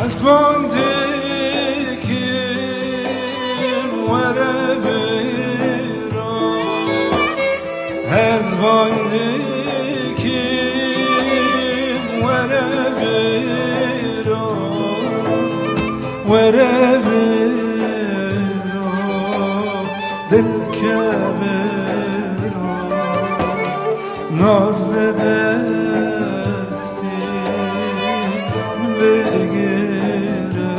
اسمانdikim verevira Ezvandikim verevira Verevira Dil kevira Nazlı desti بگیره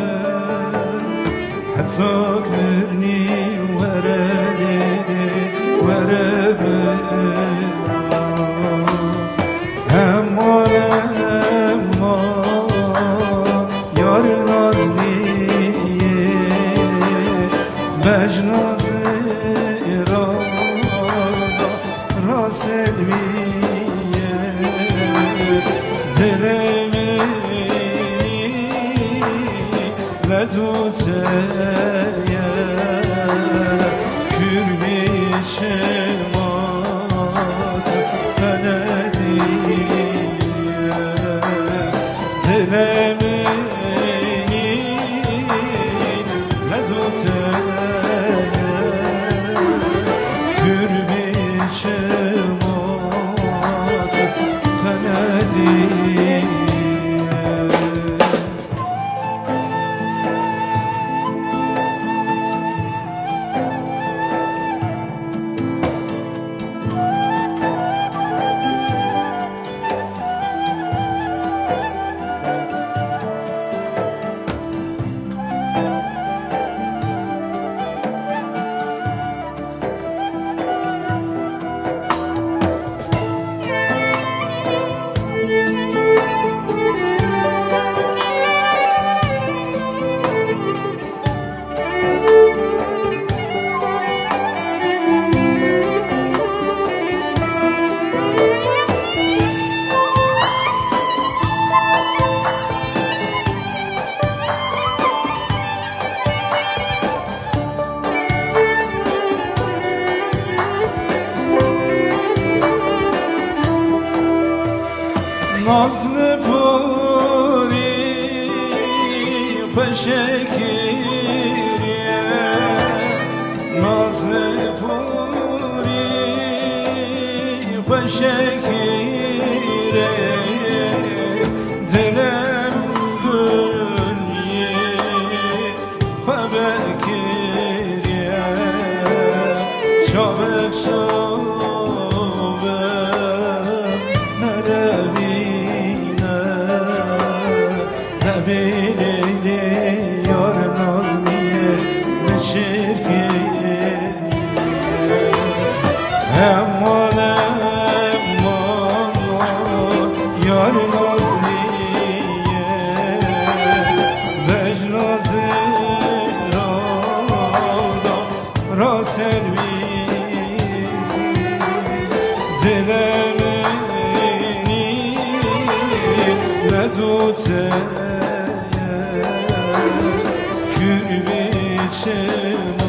حتی کرنی وره دیدی وره بیرم اما یار نازلیه بجنازی را راسلویه دلمی ندوته کürmi çemat tanediye dilemeyin ندوته kürmi çemat tanediye Nazlı puri peşekiriye Nazlı puri peşekiriye Dilem gülye febekiriye Şabek şabek nerevi Bileli yar nazmiye ne şirkiye Emman yar nazmiye Vecnazı raselviye Dilemeni ندوته kürmi çemat